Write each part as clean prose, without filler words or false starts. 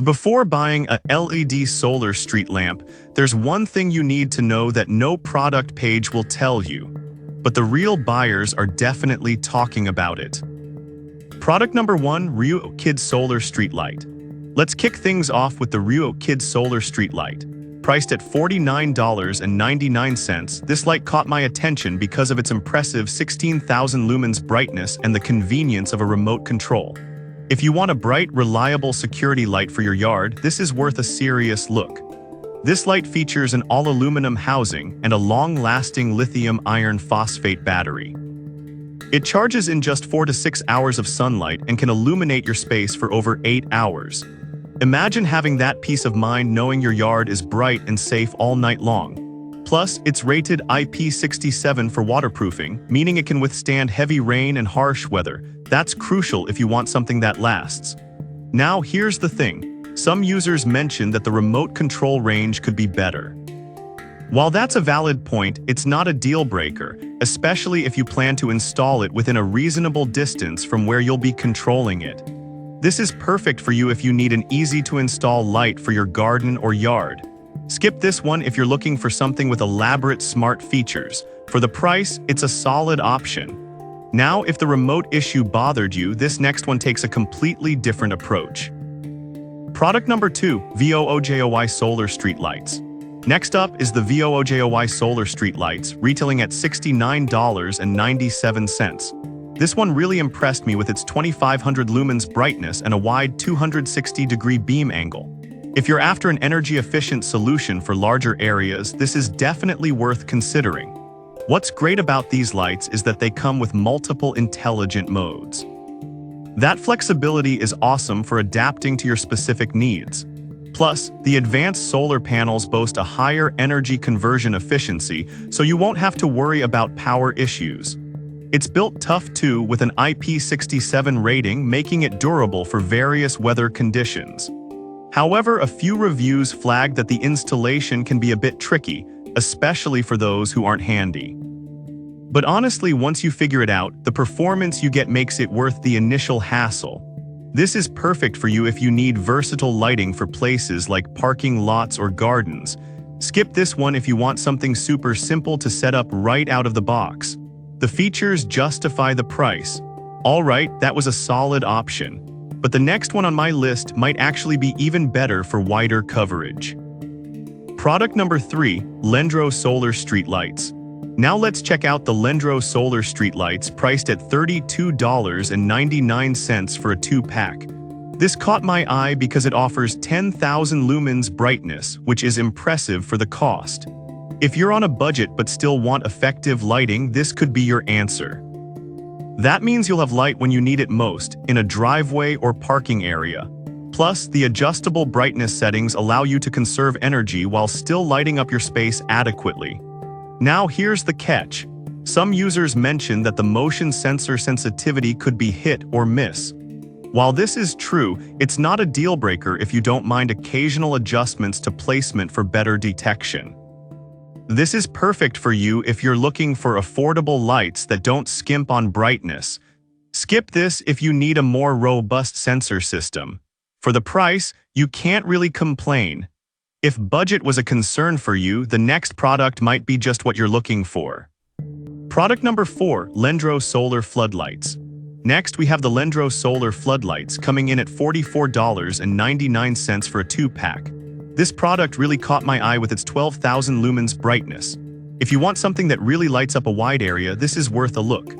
Before buying a LED solar street lamp, there's one thing you need to know that no product page will tell you. But the real buyers are definitely talking about it. Product number 1, Rio Kid Solar Street Light. Let's kick things off with the Rio Kid Solar Street Light. Priced at $49.99, this light caught my attention because of its impressive 16,000 lumens brightness and the convenience of a remote control. If you want a bright, reliable security light for your yard, this is worth a serious look. This light features an all-aluminum housing and a long-lasting lithium iron phosphate battery. It charges in just 4 to 6 hours of sunlight and can illuminate your space for over 8 hours. Imagine having that peace of mind knowing your yard is bright and safe all night long. Plus, it's rated IP67 for waterproofing, meaning it can withstand heavy rain and harsh weather. That's crucial if you want something that lasts. Now, here's the thing. Some users mentioned that the remote control range could be better. While that's a valid point, it's not a deal breaker, especially if you plan to install it within a reasonable distance from where you'll be controlling it. This is perfect for you if you need an easy-to-install light for your garden or yard. Skip this one if you're looking for something with elaborate smart features. For the price, it's a solid option. Now, if the remote issue bothered you, this next one takes a completely different approach. Product number 2, VOOJOY Solar Street Lights. Next up is the VOOJOY Solar Street Lights, retailing at $69.97. This one really impressed me with its 2500 lumens brightness and a wide 260-degree beam angle. If you're after an energy-efficient solution for larger areas, this is definitely worth considering. What's great about these lights is that they come with multiple intelligent modes. That flexibility is awesome for adapting to your specific needs. Plus, the advanced solar panels boast a higher energy conversion efficiency, so you won't have to worry about power issues. It's built tough too, with an IP67 rating, making it durable for various weather conditions. However, a few reviews flag that the installation can be a bit tricky, especially for those who aren't handy. But honestly, once you figure it out, the performance you get makes it worth the initial hassle. This is perfect for you if you need versatile lighting for places like parking lots or gardens. Skip this one if you want something super simple to set up right out of the box. The features justify the price. Alright, that was a solid option. But the next one on my list might actually be even better for wider coverage. Product number 3, Lendro Solar Street Lights. Now let's check out the Lendro Solar Street Lights, priced at $32.99 for a 2-pack. This caught my eye because it offers 10,000 lumens brightness, which is impressive for the cost. If you're on a budget but still want effective lighting, this could be your answer. That means you'll have light when you need it most, in a driveway or parking area. Plus, the adjustable brightness settings allow you to conserve energy while still lighting up your space adequately. Now here's the catch. Some users mention that the motion sensor sensitivity could be hit or miss. While this is true, it's not a deal breaker if you don't mind occasional adjustments to placement for better detection. This is perfect for you if you're looking for affordable lights that don't skimp on brightness. Skip this if you need a more robust sensor system. For the price, you can't really complain. If budget was a concern for you, the next product might be just what you're looking for. Product number 4, Lendro Solar Floodlights. Next, we have the Lendro Solar Floodlights, coming in at $44.99 for a 2-pack. This product really caught my eye with its 12,000 lumens brightness. If you want something that really lights up a wide area, this is worth a look.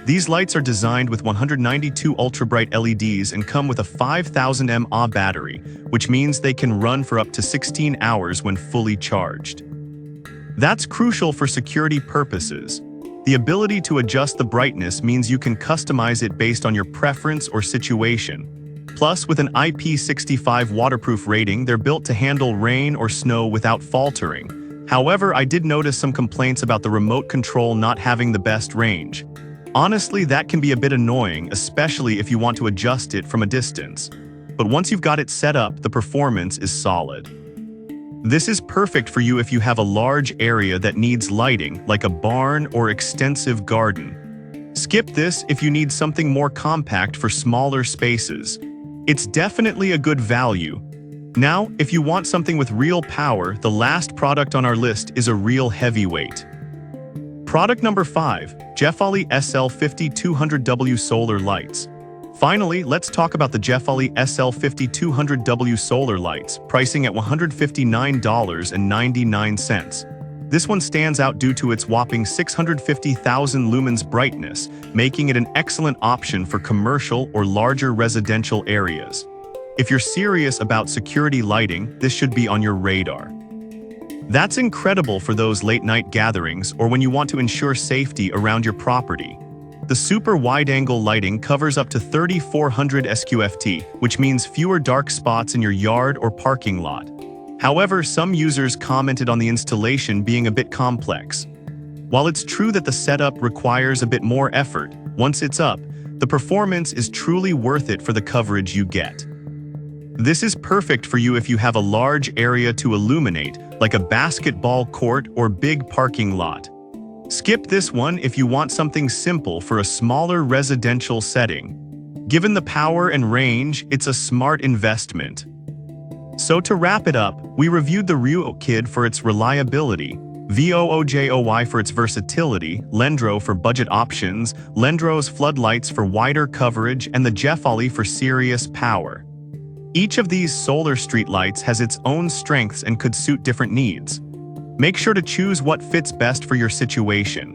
These lights are designed with 192 ultra-bright LEDs and come with a 5000 mAh battery, which means they can run for up to 16 hours when fully charged. That's crucial for security purposes. The ability to adjust the brightness means you can customize it based on your preference or situation. Plus, with an IP65 waterproof rating, they're built to handle rain or snow without faltering. However, I did notice some complaints about the remote control not having the best range. Honestly, that can be a bit annoying, especially if you want to adjust it from a distance. But once you've got it set up, the performance is solid. This is perfect for you if you have a large area that needs lighting, like a barn or extensive garden. Skip this if you need something more compact for smaller spaces. It's definitely a good value. Now, if you want something with real power, the last product on our list is a real heavyweight. Product number 5, Jeffali SL5200W Solar Lights. Finally, let's talk about the Jeffali SL5200W Solar Lights, pricing at $159.99. This one stands out due to its whopping 650,000 lumens brightness, making it an excellent option for commercial or larger residential areas. If you're serious about security lighting, this should be on your radar. That's incredible for those late-night gatherings or when you want to ensure safety around your property. The super wide-angle lighting covers up to 3400 SQFT, which means fewer dark spots in your yard or parking lot. However, some users commented on the installation being a bit complex. While it's true that the setup requires a bit more effort, once it's up, the performance is truly worth it for the coverage you get. This is perfect for you if you have a large area to illuminate, like a basketball court or big parking lot. Skip this one if you want something simple for a smaller residential setting. Given the power and range, it's a smart investment. So to wrap it up, we reviewed the Ruokid for its reliability, Voojoy for its versatility, Lendro for budget options, Lendro's floodlights for wider coverage, and the Jeffali for serious power. Each of these solar streetlights has its own strengths and could suit different needs. Make sure to choose what fits best for your situation.